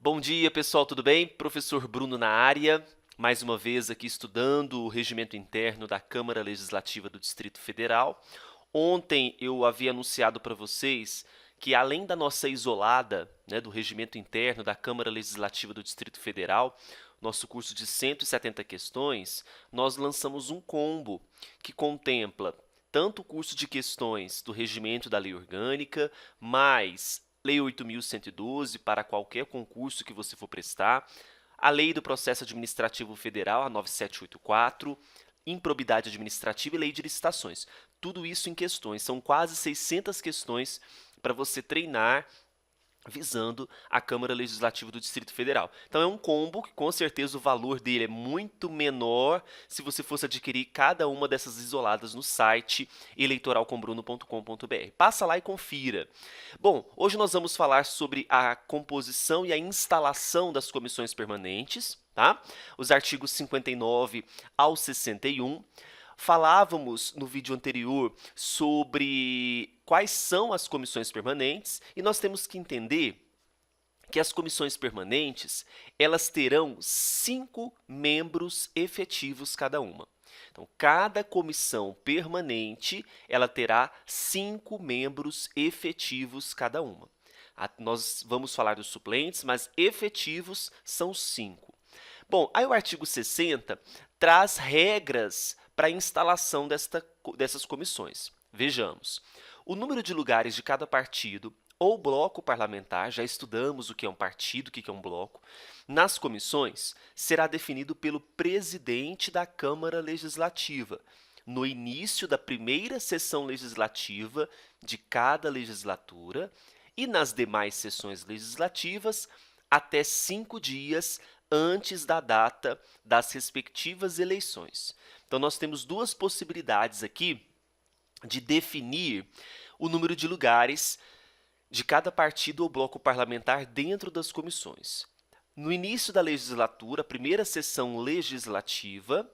Bom dia, pessoal, tudo bem? Professor Bruno na área, mais uma vez aqui estudando o regimento interno da Câmara Legislativa do Distrito Federal. Ontem eu havia anunciado para vocês que, além da nossa isolada, do regimento interno da Câmara Legislativa do Distrito Federal, nosso curso de 170 questões, nós lançamos um combo que contempla tanto o curso de questões do regimento da lei orgânica, mais Lei 8.112 para qualquer concurso que você for prestar, a Lei do Processo Administrativo Federal, a 9784, improbidade administrativa e Lei de licitações. Tudo isso em questões, são quase 600 questões para você treinar visando a Câmara Legislativa do Distrito Federal. Então, é um combo que, com certeza, o valor dele é muito menor se você fosse adquirir cada uma dessas isoladas no site eleitoralcombruno.com.br. Passa lá e confira. Bom, hoje nós vamos falar sobre a composição e a instalação das comissões permanentes, tá? Os artigos 59 ao 61. Falávamos no vídeo anterior sobre quais são as comissões permanentes e nós temos que entender que as comissões permanentes elas terão 5 membros efetivos cada uma. Então, cada comissão permanente ela terá 5 membros efetivos cada uma. Nós vamos falar dos suplentes, mas efetivos são 5. Bom, aí o artigo 60 traz regras para a instalação dessas comissões. Vejamos. O número de lugares de cada partido ou bloco parlamentar, já estudamos o que é um partido, o que é um bloco, nas comissões será definido pelo presidente da Câmara Legislativa, no início da primeira sessão legislativa de cada legislatura e nas demais sessões legislativas até 5 dias antes da data das respectivas eleições. Então, nós temos duas possibilidades aqui de definir o número de lugares de cada partido ou bloco parlamentar dentro das comissões. No início da legislatura, primeira sessão legislativa,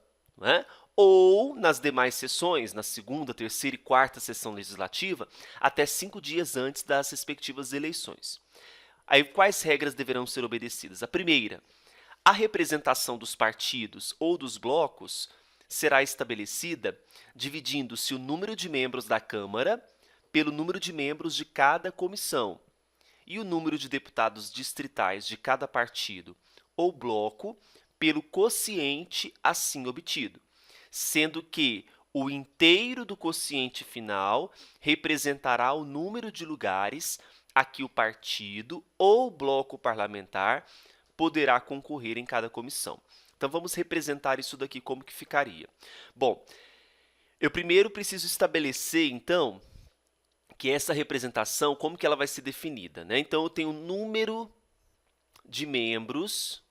ou nas demais sessões, na segunda, terceira e quarta sessão legislativa, até 5 dias antes das respectivas eleições. Aí, quais regras deverão ser obedecidas? A primeira, a representação dos partidos ou dos blocos será estabelecida dividindo-se o número de membros da Câmara pelo número de membros de cada comissão e o número de deputados distritais de cada partido ou bloco pelo quociente assim obtido, sendo que o inteiro do quociente final representará o número de lugares a que o partido ou bloco parlamentar poderá concorrer em cada comissão. Então, vamos representar isso daqui como que ficaria. Bom, eu primeiro preciso estabelecer, então, que essa representação, como que ela vai ser definida, né? Então, eu tenho o número de membros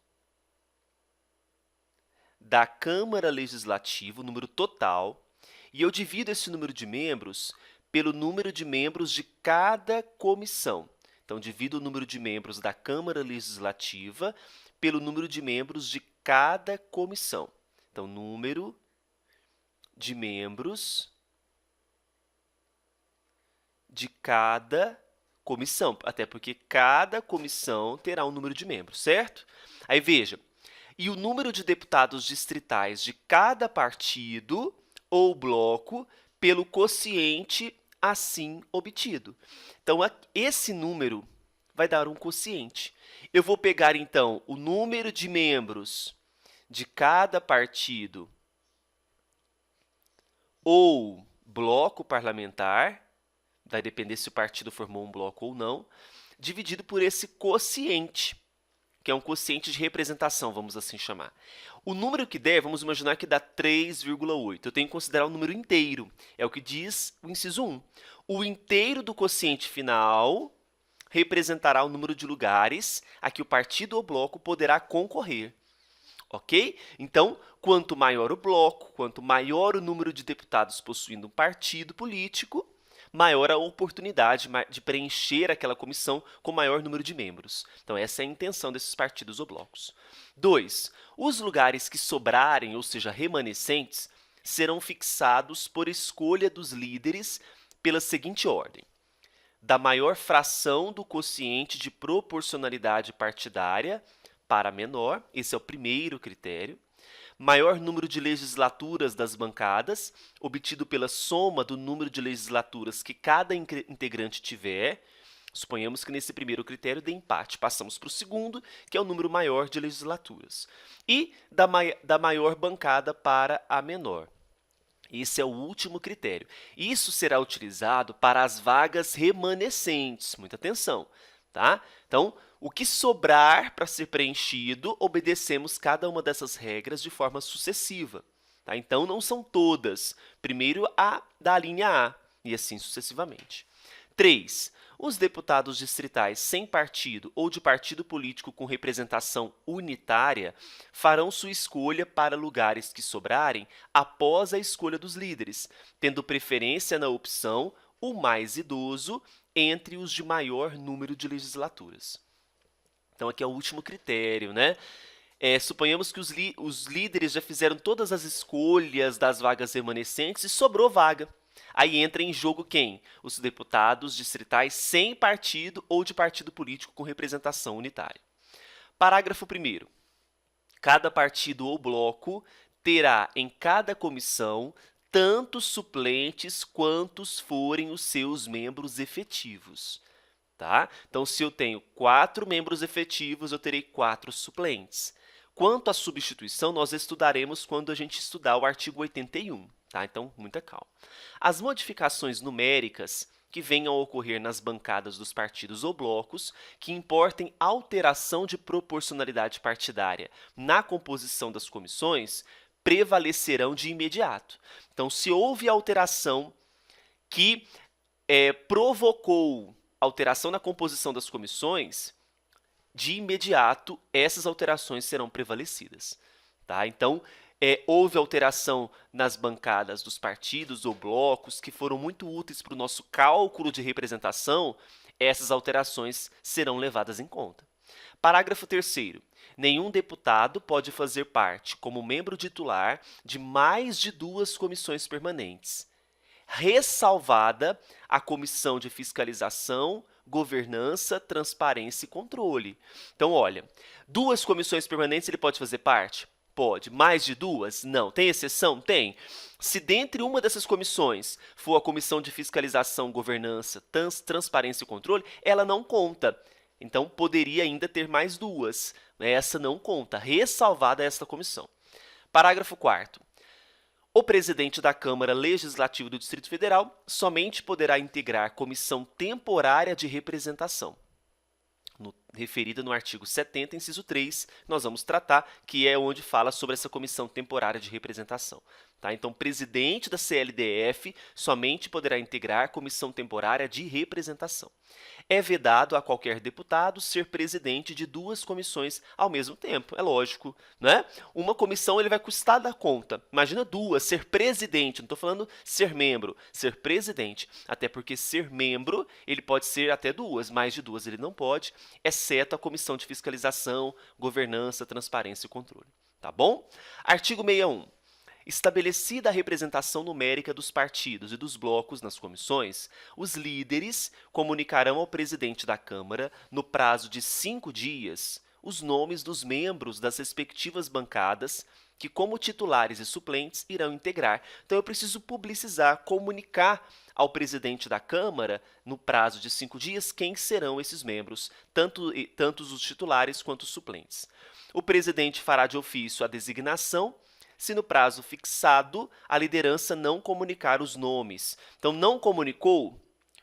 da Câmara Legislativa, o número total, e eu divido esse número de membros pelo número de membros de cada comissão. Então, divido o número de membros da Câmara Legislativa pelo número de membros de cada comissão. Então, número de membros de cada comissão, até porque cada comissão terá um número de membros, certo? Aí, veja, e o número de deputados distritais de cada partido ou bloco pelo quociente assim obtido. Então, esse número vai dar um quociente. Eu vou pegar, então, o número de membros de cada partido ou bloco parlamentar, vai depender se o partido formou um bloco ou não, dividido por esse quociente, que é um quociente de representação, vamos assim chamar. O número que der, vamos imaginar que dá 3,8. Eu tenho que considerar o número inteiro, é o que diz o inciso 1. O inteiro do quociente final representará o número de lugares a que o partido ou bloco poderá concorrer. Ok? Então, quanto maior o bloco, quanto maior o número de deputados possuindo um partido político, maior a oportunidade de preencher aquela comissão com maior número de membros. Então, essa é a intenção desses partidos ou blocos. 2. Os lugares que sobrarem, ou seja, remanescentes, serão fixados por escolha dos líderes pela seguinte ordem. da maior fração do quociente de proporcionalidade partidária para a menor, esse é o primeiro critério. Maior número de legislaturas das bancadas, obtido pela soma do número de legislaturas que cada integrante tiver. Suponhamos que nesse primeiro critério dê empate. Passamos para o segundo, que é o número maior de legislaturas. E da maior bancada para a menor. Esse é o último critério. Isso será utilizado para as vagas remanescentes. Muita atenção, tá? Então, o que sobrar para ser preenchido, obedecemos cada uma dessas regras de forma sucessiva. Tá? Então, não são todas. Primeiro a da linha A, e assim sucessivamente. 3. Os deputados distritais sem partido ou de partido político com representação unitária farão sua escolha para lugares que sobrarem após a escolha dos líderes, tendo preferência na opção o mais idoso entre os de maior número de legislaturas. Então, aqui é o último critério, né? Suponhamos que os líderes já fizeram todas as escolhas das vagas remanescentes e sobrou vaga. Aí entra em jogo quem? Os deputados distritais sem partido ou de partido político com representação unitária. Parágrafo 1º. Cada partido ou bloco terá em cada comissão tantos suplentes quantos forem os seus membros efetivos. Tá? Então, se eu tenho 4 membros efetivos, eu terei 4 suplentes. Quanto à substituição, nós estudaremos quando a gente estudar o artigo 81. Tá? Então, muita calma. As modificações numéricas que venham a ocorrer nas bancadas dos partidos ou blocos, que importem alteração de proporcionalidade partidária na composição das comissões, prevalecerão de imediato. Então, se houve alteração que provocou alteração na composição das comissões, de imediato, essas alterações serão prevalecidas. Tá? Então, houve alteração nas bancadas dos partidos ou blocos que foram muito úteis para o nosso cálculo de representação, essas alterações serão levadas em conta. Parágrafo 3º. Nenhum deputado pode fazer parte, como membro titular, de mais de 2 comissões permanentes, ressalvada a Comissão de Fiscalização, Governança, Transparência e Controle. Então, olha, 2 comissões permanentes ele pode fazer parte? Pode. Mais de 2? Não. Tem exceção? Tem. Se dentre uma dessas comissões for a Comissão de Fiscalização, Governança, Transparência e Controle, ela não conta. Então, poderia ainda ter mais 2. Essa não conta, ressalvada esta comissão. Parágrafo 4º. O presidente da Câmara Legislativa do Distrito Federal somente poderá integrar comissão temporária de representação. Referida no artigo 70, inciso 3, nós vamos tratar, que é onde fala sobre essa comissão temporária de representação. Tá? Então, o presidente da CLDF somente poderá integrar comissão temporária de representação. É vedado a qualquer deputado ser presidente de 2 comissões ao mesmo tempo, é lógico, né? Uma comissão ele vai custar da conta. Imagina 2, ser presidente, não estou falando ser membro, ser presidente. Até porque ser membro, ele pode ser até 2, mais de 2 ele não pode, exceto a Comissão de Fiscalização, Governança, Transparência e Controle. Tá bom? Artigo 61. Estabelecida a representação numérica dos partidos e dos blocos nas comissões, os líderes comunicarão ao presidente da Câmara, no prazo de 5 dias, os nomes dos membros das respectivas bancadas que, como titulares e suplentes, irão integrar. Então, eu preciso publicizar, comunicar ao presidente da Câmara, no prazo de 5 dias, quem serão esses membros, tanto os titulares quanto os suplentes. O presidente fará de ofício a designação, se no prazo fixado a liderança não comunicar os nomes. Então, não comunicou?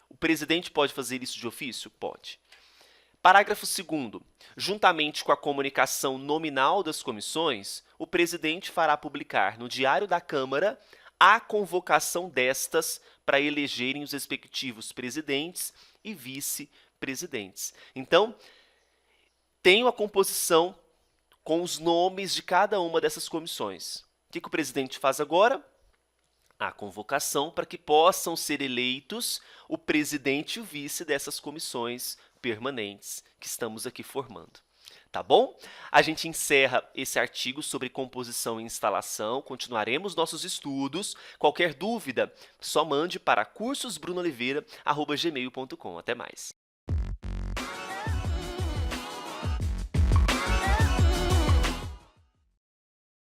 O presidente pode fazer isso de ofício? Pode. Parágrafo 2º. Juntamente com a comunicação nominal das comissões, o presidente fará publicar no Diário da Câmara a convocação destas para elegerem os respectivos presidentes e vice-presidentes. Então, tenho a composição com os nomes de cada uma dessas comissões. O que o presidente faz agora? A convocação para que possam ser eleitos o presidente e o vice dessas comissões permanentes que estamos aqui formando. tá bom? A gente encerra esse artigo sobre composição e instalação, continuaremos nossos estudos. Qualquer dúvida, só mande para cursosbrunooliveira@gmail.com. Até mais!